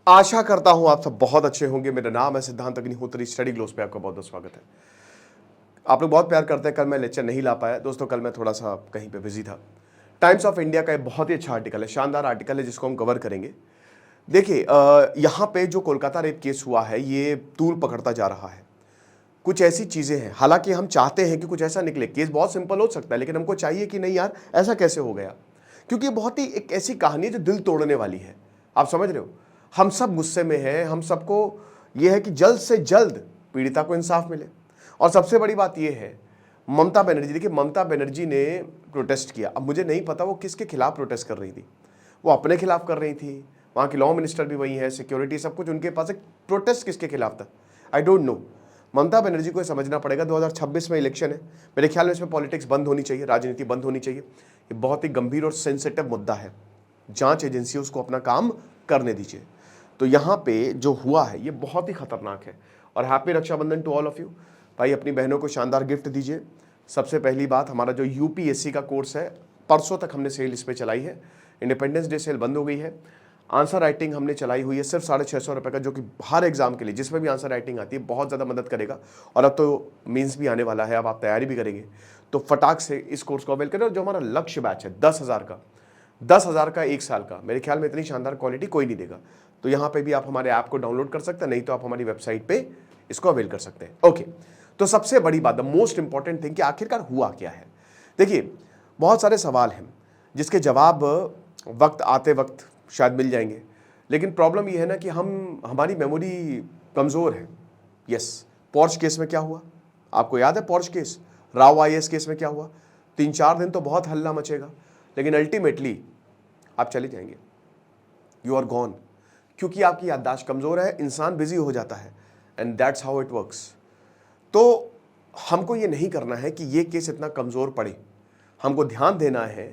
आशा करता हूं आप सब बहुत अच्छे होंगे। मेरा नाम है सिद्धांत अग्निहोत्री। स्टडी ग्लोस पे आपका बहुत बहुत स्वागत है। आप लोग बहुत प्यार करते हैं। कल मैं लेक्चर नहीं ला पाया दोस्तों, कल मैं थोड़ा सा कहीं पे बिजी था। टाइम्स ऑफ इंडिया का एक बहुत ही अच्छा आर्टिकल है, शानदार आर्टिकल है, जिसको हम कवर करेंगे। देखिए, यहाँ पे जो कोलकाता रेप केस हुआ है ये तूल पकड़ता जा रहा है। कुछ ऐसी चीजें हैं, हालांकि हम चाहते हैं कि कुछ ऐसा निकले। केस बहुत सिंपल हो सकता है, लेकिन हमको चाहिए कि नहीं यार ऐसा कैसे हो गया, क्योंकि ये बहुत ही एक ऐसी कहानी है जो दिल तोड़ने वाली है। आप समझ रहे हो, हम सब गुस्से में हैं। हम सबको यह है कि जल्द से जल्द पीड़िता को इंसाफ मिले। और सबसे बड़ी बात यह है, ममता बनर्जी, देखिए ममता बनर्जी ने प्रोटेस्ट किया। अब मुझे नहीं पता वो किसके खिलाफ प्रोटेस्ट कर रही थी। वो अपने खिलाफ कर रही थी, वहाँ की लॉ मिनिस्टर भी वही है, सिक्योरिटी सब कुछ उनके पास है। प्रोटेस्ट किसके खिलाफ था I don't know. Mamata Banerjee को समझना पड़ेगा, 2026 में इलेक्शन है। मेरे ख्याल में इसमें पॉलिटिक्स बंद होनी चाहिए, राजनीति बंद होनी चाहिए। ये बहुत ही गंभीर और सेंसिटिव मुद्दा है। जांच एजेंसी उसको अपना काम करने दीजिए। तो यहाँ पे जो हुआ है ये बहुत ही खतरनाक है। और happy Rakshabandhan to all of you. भाई अपनी बहनों को शानदार गिफ्ट दीजिए। सबसे पहली बात, हमारा जो यूपीएससी का कोर्स है, परसों तक हमने सेल इस पर चलाई है। इंडिपेंडेंस डे सेल बंद हो गई है। आंसर राइटिंग हमने चलाई हुई है सिर्फ 650 रुपये का, जो कि हर एग्जाम के लिए जिसमें भी आंसर राइटिंग आती है बहुत ज़्यादा मदद करेगा। और अब तो मीन्स भी आने वाला है, अब आप तैयारी भी करेंगे तो फटाक से इस कोर्स को अवेल करें। और जो हमारा लक्ष्य बैच है 10,000 का, 10,000 का 1 साल का, मेरे ख्याल में इतनी शानदार क्वालिटी कोई नहीं देगा। तो यहाँ पे भी आप हमारे ऐप को डाउनलोड कर सकते हैं, नहीं तो आप हमारी वेबसाइट पे इसको अवेल कर सकते हैं। ओके, तो सबसे बड़ी बात, द मोस्ट इंपॉर्टेंट थिंग कि आखिरकार हुआ क्या है। देखिए बहुत सारे सवाल हैं जिसके जवाब वक्त आते वक्त शायद मिल जाएंगे, लेकिन प्रॉब्लम ये है ना कि हमारी मेमोरी कमज़ोर है। यस, पॉर्श केस में क्या हुआ आपको याद है? Porsche case, Rao IAS case में क्या हुआ? 3-4 दिन तो बहुत हल्ला मचेगा, लेकिन अल्टीमेटली आप चले जाएंगे, यू आर गॉन, क्योंकि आपकी याददाश्त कमज़ोर है। इंसान बिजी हो जाता है and that's how it works. तो हमको ये नहीं करना है कि ये केस इतना कमज़ोर पड़े। हमको ध्यान देना है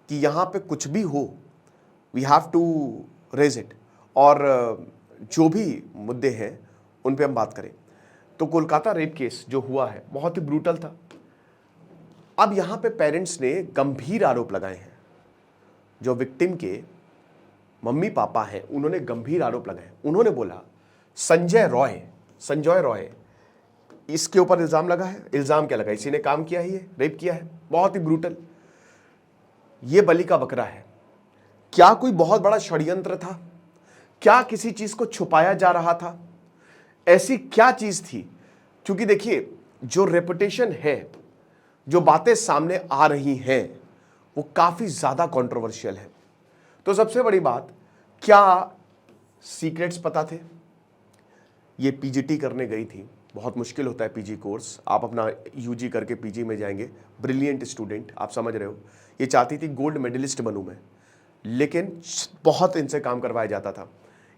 कि यहाँ पे कुछ भी हो, we have to raise it. और जो भी मुद्दे हैं उन पे हम बात करें। तो कोलकाता रेप केस जो हुआ है बहुत ही ब्रूटल था। अब यहाँ पे पेरेंट्स ने गंभीर आरोप लगाए हैं। जो विक्टिम के मम्मी पापा हैं उन्होंने गंभीर आरोप लगाए। उन्होंने बोला संजय रॉय इसके ऊपर इल्ज़ाम लगा है। इल्ज़ाम क्या लगा? इसी ने काम किया है, ये रेप किया है। बहुत ही ब्रूटल, ये बलि का बकरा है। क्या कोई बहुत बड़ा षड्यंत्र था? क्या किसी चीज को छुपाया जा रहा था? ऐसी क्या चीज थी? क्योंकि देखिए जो रेपुटेशन है, जो बातें सामने आ रही हैं वो काफी ज्यादा कंट्रोवर्शियल है। तो सबसे बड़ी बात, क्या सीक्रेट्स पता थे? ये पीजीटी करने गई थी। बहुत मुश्किल होता है पीजी कोर्स। आप अपना यूजी करके पीजी में जाएंगे। ब्रिलियंट स्टूडेंट, आप समझ रहे हो। ये चाहती थी गोल्ड मेडलिस्ट बनूं मैं, लेकिन बहुत इनसे काम करवाया जाता था।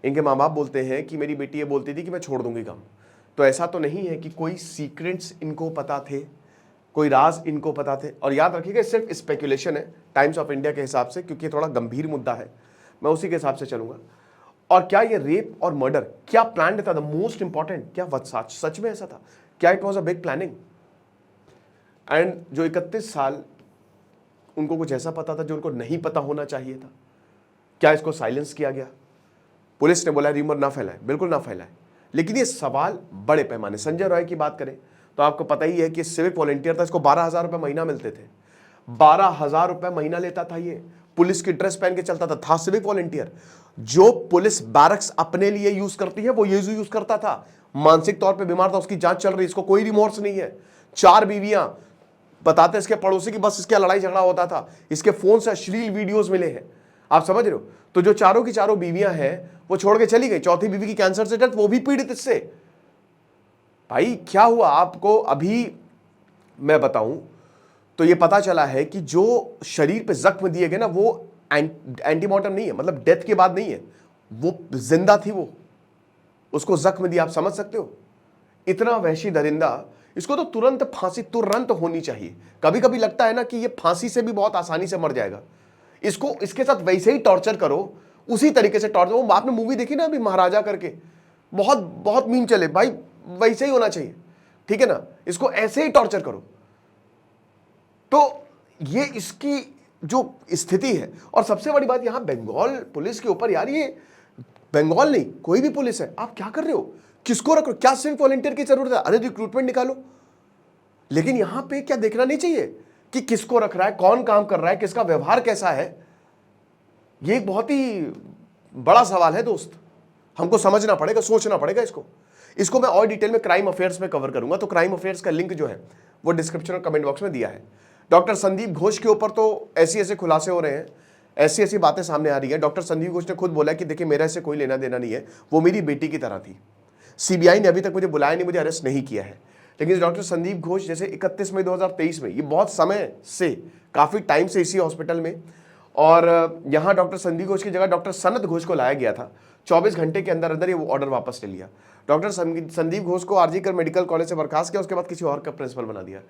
इनके माँ बाप बोलते हैं कि मेरी बेटी ये बोलती थी कि मैं छोड़ दूंगी काम। तो ऐसा तो नहीं है कि कोई सीक्रेट्स इनको पता थे, कोई राज इनको पता थे। और याद रखिएगा सिर्फ स्पेकुलेशन है टाइम्स ऑफ इंडिया के हिसाब से, क्योंकि थोड़ा गंभीर मुद्दा है, मैं उसी के हिसाब से चलूंगा। और क्या ये रेप और मर्डर क्या प्लान्ड था? द मोस्ट इंपॉर्टेंट, क्या सच में ऐसा था? क्या it was a big planning? And जो 31 साल, उनको कुछ ऐसा पता था जो उनको नहीं पता होना चाहिए था? क्या इसको साइलेंस किया गया? पुलिस ने बोला र्यूमर ना फैलाए, बिल्कुल ना फैलाए। लेकिन ये सवाल बड़े पैमाने, संजय रॉय की बात करें तो आपको पता ही है कि सिविक वॉलंटियर था, इसको 12,000 रुपये महीना मिलते थे। 12,000 रुपये महीना लेता था ये। पुलिस की ड्रेस पहन के चलता था सिविक वॉलंटियर। जो पुलिस बैरक्स अपने लिए यूज करती है वो ये यूज करता था। मानसिक तौर पर बीमार था, उसकी जांच चल रही, इसको कोई रिमोर्स नहीं है। 4 बीवियां, बताते इसके पड़ोसी की बस इसके लड़ाई झगड़ा होता था। इसके फोन से अश्लील वीडियोस मिले हैं, आप समझ रहे हो। तो जो चारों की चारों बीवियां हैं वो छोड़ के चली गई। चौथी बीवी की कैंसर से डेथ, वो भी पीड़ित इससे। भाई क्या हुआ आपको अभी मैं बताऊं तो ये पता चला है कि जो शरीर पे जख्म दिए गए ना वो एंटीमॉर्टम नहीं है, मतलब डेथ के बाद नहीं है, वो जिंदा थी। वो उसको जख्म दिया, आप समझ सकते हो। इतना वहशी दरिंदा, इसको तो तुरंत फांसी तुरंत होनी चाहिए। कभी कभी लगता है ना कि ये फांसी से भी बहुत आसानी से मर जाएगा। इसको इसके साथ वैसे ही टॉर्चर करो, उसी तरीके से टॉर्चर। वो आपने मूवी देखी ना अभी महाराजा करके, बहुत बहुत मीम चले भाई, वैसे ही होना चाहिए, ठीक है ना। इसको ऐसे ही टॉर्चर करो। तो ये इसकी जो स्थिति है। और सबसे बड़ी बात यहां बंगाल पुलिस के ऊपर, यार ये बंगाल नहीं, कोई भी पुलिस है, आप क्या कर रहे हो, किसको रख रहे हो, क्या सिविक वॉलंटियर की जरूरत है, अरे रिक्रूटमेंट निकालो। लेकिन यहां पे क्या देखना नहीं चाहिए कि किसको रख रहा है, कौन काम कर रहा है, किसका व्यवहार कैसा है। ये एक बहुत ही बड़ा सवाल है दोस्त, हमको समझना पड़ेगा, सोचना पड़ेगा इसको मैं और डिटेल में क्राइम अफेयर्स में कवर करूंगा। तो क्राइम अफेयर्स का लिंक जो है वो डिस्क्रिप्शन और कमेंट बॉक्स में दिया है। डॉक्टर संदीप घोष के ऊपर तो ऐसे ऐसे खुलासे हो रहे हैं, ऐसी ऐसी बातें सामने आ रही है। डॉक्टर संदीप घोष ने खुद बोला कि देखिए मेरा इससे कोई लेना देना नहीं है, वो मेरी बेटी की तरह थी। सीबीआई ने अभी तक मुझे बुलाया नहीं, मुझे अरेस्ट नहीं किया है। लेकिन डॉक्टर संदीप घोष जैसे 31 मई 2023 में, ये बहुत समय से, काफी टाइम से इसी हॉस्पिटल में, और यहां डॉक्टर संदीप घोष की जगह डॉक्टर सनत घोष को लाया गया था। 24 घंटे के अंदर अंदर ये ऑर्डर वापस ले लिया। डॉक्टर संदीप घोष को आरजी कर मेडिकल कॉलेज से बर्खास्त किया, उसके बाद किसी और का प्रिंसिपल बना दिया।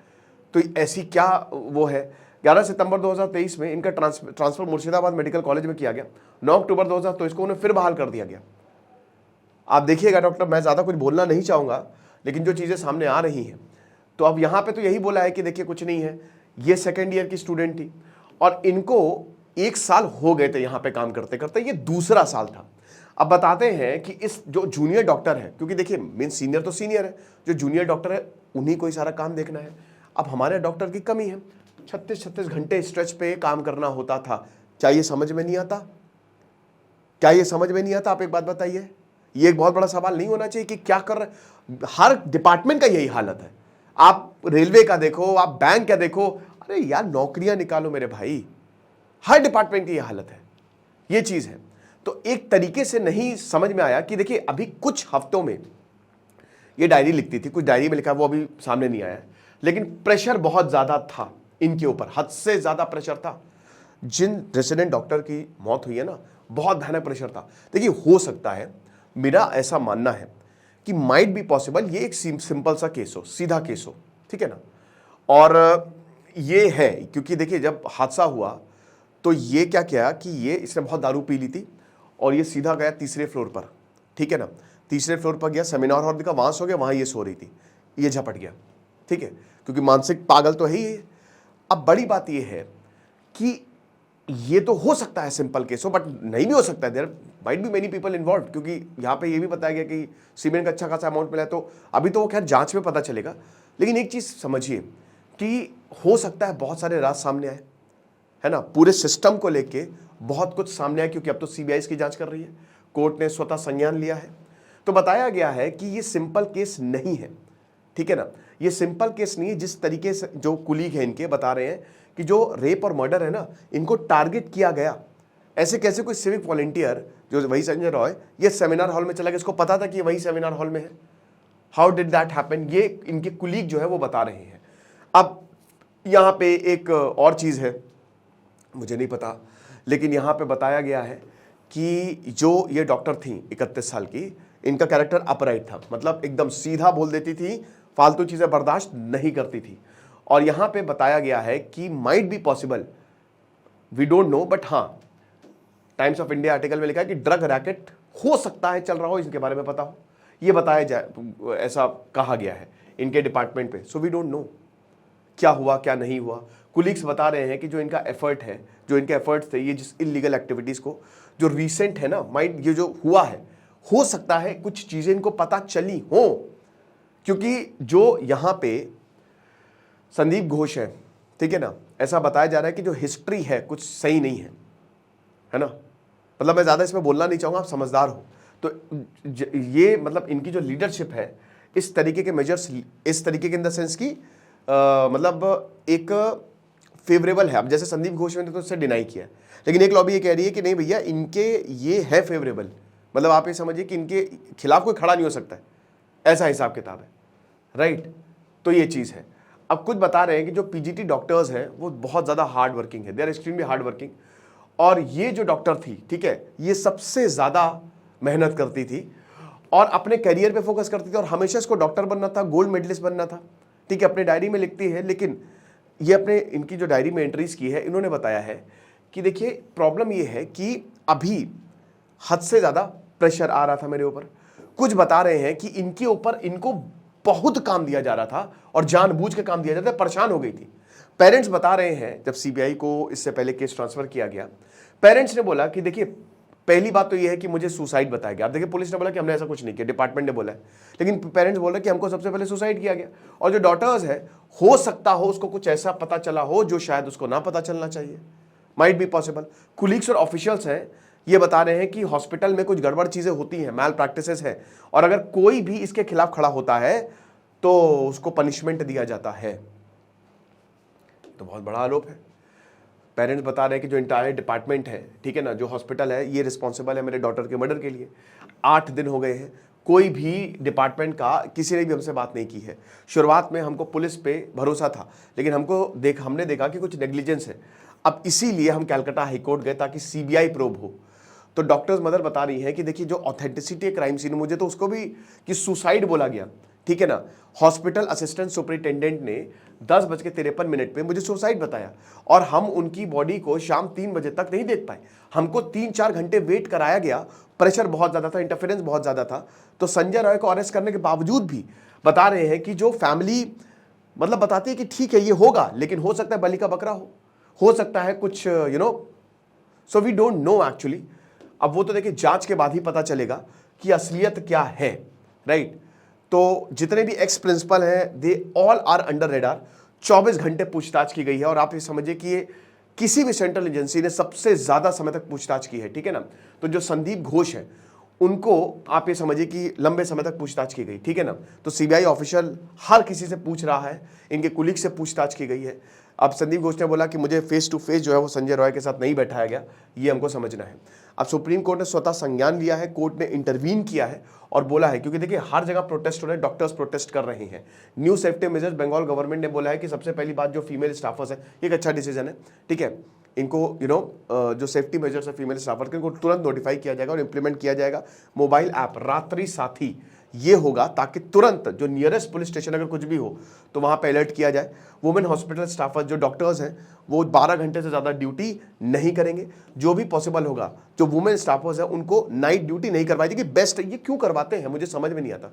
तो ऐसी क्या वो है। 11 सितंबर 2023 में इनका ट्रांसफर मुर्शिदाबाद मेडिकल कॉलेज में किया गया। 9 अक्टूबर 2023 को उन्हें फिर बहाल कर दिया गया। आप देखिएगा डॉक्टर, मैं ज्यादा कुछ बोलना नहीं चाहूंगा, लेकिन जो चीजें सामने आ रही हैं, तो अब यहां पे तो यही बोला है कि देखिए कुछ नहीं है, ये सेकेंड ईयर की स्टूडेंट थी और इनको 1 साल हो गए थे यहां पे काम करते करते, ये दूसरा साल था। अब बताते हैं कि इस जो जूनियर डॉक्टर है, क्योंकि देखिए मीन सीनियर तो सीनियर है, जो जूनियर डॉक्टर है उन्हीं को ही सारा काम देखना है। अब हमारे डॉक्टर की कमी है, 36 घंटे स्ट्रेच पे काम करना होता था। क्या ये समझ में नहीं आता? क्या ये समझ में नहीं आता? आप एक बात बताइए, ये एक बहुत बड़ा सवाल नहीं होना चाहिए कि क्या कर रहे? हर डिपार्टमेंट का यही हालत है। आप रेलवे का देखो, आप बैंक का देखो, अरे यार नौकरियां निकालो मेरे भाई। हर डिपार्टमेंट की यह हालत है, ये चीज है। तो एक तरीके से नहीं समझ में आया कि देखिए अभी कुछ हफ्तों में ये डायरी लिखती थी, कुछ डायरी में लिखा, वो अभी सामने नहीं आया, लेकिन प्रेशर बहुत ज्यादा था इनके ऊपर, हद से ज्यादा प्रेशर था। जिन रेसिडेंट डॉक्टर की मौत हुई है ना, बहुत भयानक प्रेशर था। देखिए हो सकता है, मेरा ऐसा मानना है कि माइट बी पॉसिबल ये एक सिंपल सा केस हो, सीधा केस हो, ठीक है ना। और ये है क्योंकि देखिए जब हादसा हुआ तो ये क्या किया कि ये इसने बहुत दारू पी ली थी और ये सीधा गया तीसरे फ्लोर पर, ठीक है ना। तीसरे फ्लोर पर गया, सेमिनार हॉल का, वहां सो गया, वहां ये सो रही थी, ये झपट गया, ठीक है, क्योंकि मानसिक पागल तो है ही। अब बड़ी बात ये है कि ये तो हो सकता है सिंपल केस हो, बट नहीं भी हो सकता है, there might be many people involve, क्योंकि यहाँ पे ये भी बताया गया कि सीमेंट का अच्छा खासा अमाउंट मिला है। तो अभी तो वो खैर जांच में पता चलेगा, लेकिन एक चीज समझिए कि हो सकता है बहुत सारे राज सामने आए, है ना, पूरे सिस्टम को लेके बहुत कुछ सामने आया, क्योंकि अब तो सीबीआई की जांच कर रही है, कोर्ट ने स्वतः संज्ञान लिया है। तो बताया गया है कि ये सिंपल केस नहीं है, ठीक है ना, ये सिंपल केस नहीं है। जिस तरीके से जो कुलीग है इनके बता रहे हैं कि जो रेप और मर्डर है ना, इनको टारगेट किया गया। ऐसे कैसे कोई सिविक वॉलंटियर जो वही संजय रॉय, ये सेमिनार हॉल में चला गया, इसको पता था कि ये वही सेमिनार हॉल में है, हाउ डिड दैट हैपन, ये इनके कुलीग जो है वो बता रहे हैं। अब यहां पे एक और चीज है, मुझे नहीं पता, लेकिन यहां पे बताया गया है कि जो ये डॉक्टर थी 31 साल की, इनका कैरेक्टर अपराइट था, मतलब एकदम सीधा बोल देती थी, फालतू चीजें बर्दाश्त नहीं करती थी। और यहां पे बताया गया है कि might be possible, we don't know, but हां टाइम्स ऑफ इंडिया आर्टिकल में लिखा है कि ड्रग रैकेट हो सकता है चल रहा हो, इसके बारे में पता हो, ये बताया जाए, ऐसा कहा गया है इनके डिपार्टमेंट पे। सो वी डोंट नो क्या हुआ क्या नहीं हुआ। कुलीग्स बता रहे हैं कि जो इनका एफर्ट है, जो इनके एफर्ट्स थे, ये जिस इलीगल एक्टिविटीज को जो रिसेंट है ना, माइट ये जो हुआ है, हो सकता है कुछ चीजें इनको पता चली हो, क्योंकि जो यहां पे संदीप घोष है, ठीक है ना, ऐसा बताया जा रहा है कि जो हिस्ट्री है कुछ सही नहीं है ना। मतलब मैं ज्यादा इसमें बोलना नहीं चाहूंगा, आप समझदार हो। तो ये मतलब इनकी जो लीडरशिप है, इस तरीके के मेजर्स, इस तरीके के इन द सेंस की मतलब एक फेवरेबल है। अब जैसे संदीप घोष ने तो इससे डिनाई किया है, लेकिन एक लॉबी ये कह रही है कि नहीं भैया इनके ये है फेवरेबल, मतलब आप ये समझिए कि इनके खिलाफ कोई खड़ा नहीं हो सकता है, ऐसा हिसाब किताब है, राइट। तो ये चीज है। अब कुछ बता रहे हैं कि जो पीजीटी डॉक्टर्स हैं वो बहुत ज्यादा हार्ड वर्किंग है, they are extremely hard working. और ये जो डॉक्टर थी, ठीक है, ये सबसे ज्यादा मेहनत करती थी और अपने करियर पे फोकस करती थी, और हमेशा इसको डॉक्टर बनना था, गोल्ड मेडलिस्ट बनना था, ठीक है, अपने डायरी में लिखती है। लेकिन ये अपने इनकी जो डायरी में एंट्रीज की है, इन्होंने बताया है कि देखिए प्रॉब्लम ये है कि अभी हद से ज्यादा प्रेशर आ रहा था मेरे ऊपर। कुछ बता रहे हैं कि इनके ऊपर इनको बहुत काम दिया जा रहा था और जानबूझ के काम दिया जाता है, परेशान हो गई थी। पेरेंट्स बता रहे हैं, जब सीबीआई को इससे पहले केस ट्रांसफर किया गया, पेरेंट्स ने बोला कि देखिए पहली बात तो ये है कि मुझे सुसाइड बताया गया। अब देखिए पुलिस ने बोला कि हमने ऐसा कुछ नहीं किया, डिपार्टमेंट ने बोला है, लेकिन पेरेंट्स बोल रहे हैं कि हमको सबसे पहले सुसाइड किया गया। और जो डॉटर्स है, हो सकता हो उसको कुछ ऐसा पता चला हो जो शायद उसको ना पता चलना चाहिए, माइट बी पॉसिबल। कुलीग्स और ऑफिशियल्स हैं, ये बता रहे हैं कि हॉस्पिटल में कुछ गड़बड़ चीजें होती हैं, मैल प्रैक्टिसेस है, और अगर कोई भी इसके खिलाफ खड़ा होता है तो उसको पनिशमेंट दिया जाता है। तो बहुत बड़ा आरोप है। पेरेंट्स बता रहे हैं कि जो इंटायर डिपार्टमेंट है, ठीक है ना, जो हॉस्पिटल है, ये रिस्पॉन्सिबल है मेरे डॉटर के मर्डर के लिए। 8 दिन हो गए हैं, कोई भी डिपार्टमेंट का किसी ने भी हमसे बात नहीं की है। शुरुआत में हमको पुलिस पे भरोसा था, लेकिन हमने देखा कि कुछ नेग्लिजेंस है। अब इसीलिए हम कलकत्ता हाईकोर्ट गए ताकि सीबीआई प्रोब हो। तो डॉक्टर्स मदर बता रही है कि देखिए जो ऑथेंटिसिटी है क्राइम सीन, मुझे तो उसको भी कि सुसाइड बोला गया, ठीक है ना। हॉस्पिटल असिस्टेंट सुपरिटेंडेंट ने 10:53 पे मुझे सुसाइड बताया, और हम उनकी बॉडी को शाम 3 बजे तक नहीं देख पाए। हमको 3-4 घंटे वेट कराया गया, प्रेशर बहुत ज्यादा था, इंटरफेरेंस बहुत ज्यादा था। तो संजय रॉय को अरेस्ट करने के बावजूद भी बता रहे हैं कि जो फैमिली मतलब बताती है कि ठीक है ये होगा, लेकिन हो सकता है बलि का बकरा हो सकता है कुछ so we don't know actually. अब वो तो देखिए जांच के बाद ही पता चलेगा कि असलियत क्या है, राइट। तो जितने भी एक्स प्रिंसिपल हैं, they all are under radar. 24 घंटे पूछताछ की गई है, और आप ये समझिए कि ये किसी भी सेंट्रल एजेंसी ने सबसे ज्यादा समय तक पूछताछ की है, ठीक है ना। तो जो संदीप घोष है, उनको आप ये समझिए कि लंबे समय तक पूछताछ की गई, ठीक है ना। तो सीबीआई ऑफिशियल हर किसी से पूछ रहा है, इनके कुलीग से पूछताछ की गई है। अब संदीप घोष ने बोला कि मुझे फेस टू फेस जो है वो संजय रॉय के साथ नहीं बैठाया गया, ये हमको समझना है। अब सुप्रीम कोर्ट ने स्वतः संज्ञान लिया है, कोर्ट ने इंटरवीन किया है और बोला है, क्योंकि देखिए हर जगह प्रोटेस्ट हो रहे हैं, डॉक्टर्स प्रोटेस्ट कर रहे हैं। New safety measures Bengal government ने बोला है कि सबसे पहली बात जो फीमेल स्टाफर्स है, एक अच्छा डिसीजन है, ठीक है। इनको जो सेफ्टी मेजर्स है फीमेल स्टाफर के, इनको तुरंत नोटिफाई किया जाएगा और इंप्लीमेंट किया जाएगा। मोबाइल ऐप रात्रि साथी ये होगा, ताकि तुरंत जो नियरेस्ट पुलिस स्टेशन अगर कुछ भी हो तो वहां पे अलर्ट किया जाए। वुमेन हॉस्पिटल स्टाफर जो डॉक्टर्स हैं वो 12 घंटे से ज़्यादा ड्यूटी नहीं करेंगे। जो भी पॉसिबल होगा, जो वुमेन स्टाफर्स हैं उनको नाइट ड्यूटी नहीं करवाई जाएगी। बेस्ट ये क्यों करवाते हैं मुझे समझ में नहीं आता,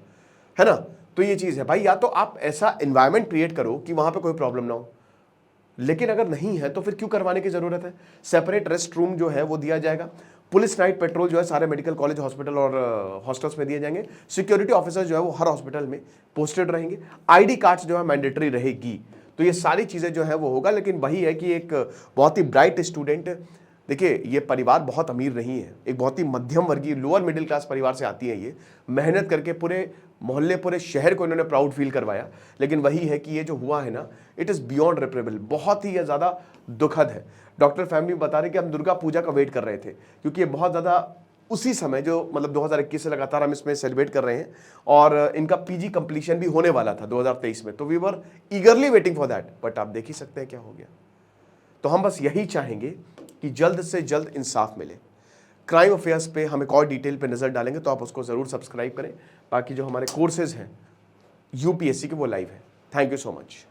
है ना। तो ये चीज़ है भाई, या तो आप ऐसा एनवायरमेंट क्रिएट करो कि वहां पर कोई प्रॉब्लम ना हो, लेकिन अगर नहीं है तो फिर क्यों करवाने की जरूरत है। सेपरेट रेस्ट रूम जो है वो दिया जाएगा। पुलिस नाइट पेट्रोल जो है सारे मेडिकल कॉलेज, हॉस्पिटल और हॉस्टल्स में दिए जाएंगे। सिक्योरिटी ऑफिसर जो है वो हर हॉस्पिटल में पोस्टेड रहेंगे। आईडी कार्ड्स जो है मैंडेटरी रहेगी। तो ये सारी चीजें जो है वो होगा। लेकिन वही है कि एक बहुत ही ब्राइट स्टूडेंट, देखिए ये परिवार बहुत अमीर नहीं है, एक बहुत ही मध्यम वर्गीय लोअर मिडिल क्लास परिवार से आती है। ये मेहनत करके पूरे मोहल्ले, पूरे शहर को इन्होंने प्राउड फील करवाया। लेकिन वही है कि ये जो हुआ है ना, इट इज बियॉन्ड रिपेरेबल, बहुत ही ज्यादा दुखद है। डॉक्टर फैमिली बता रहे कि हम दुर्गा पूजा का वेट कर रहे थे, क्योंकि ये बहुत ज्यादा उसी समय जो मतलब 2021 से लगातार हम इसमें सेलिब्रेट कर रहे हैं, और इनका पीजी कंप्लीशन भी होने वाला था 2023 में। तो we were eagerly waiting for that, but आप देख ही सकते हैं क्या हो गया। तो हम बस यही चाहेंगे कि जल्द से जल्द इंसाफ मिले। क्राइम अफेयर्स पे हम एक और डिटेल पे नजर डालेंगे, तो आप उसको जरूर सब्सक्राइब करें। बाकी जो हमारे कोर्सेज हैं यूपीएससी के वो लाइव है। Thank you so much.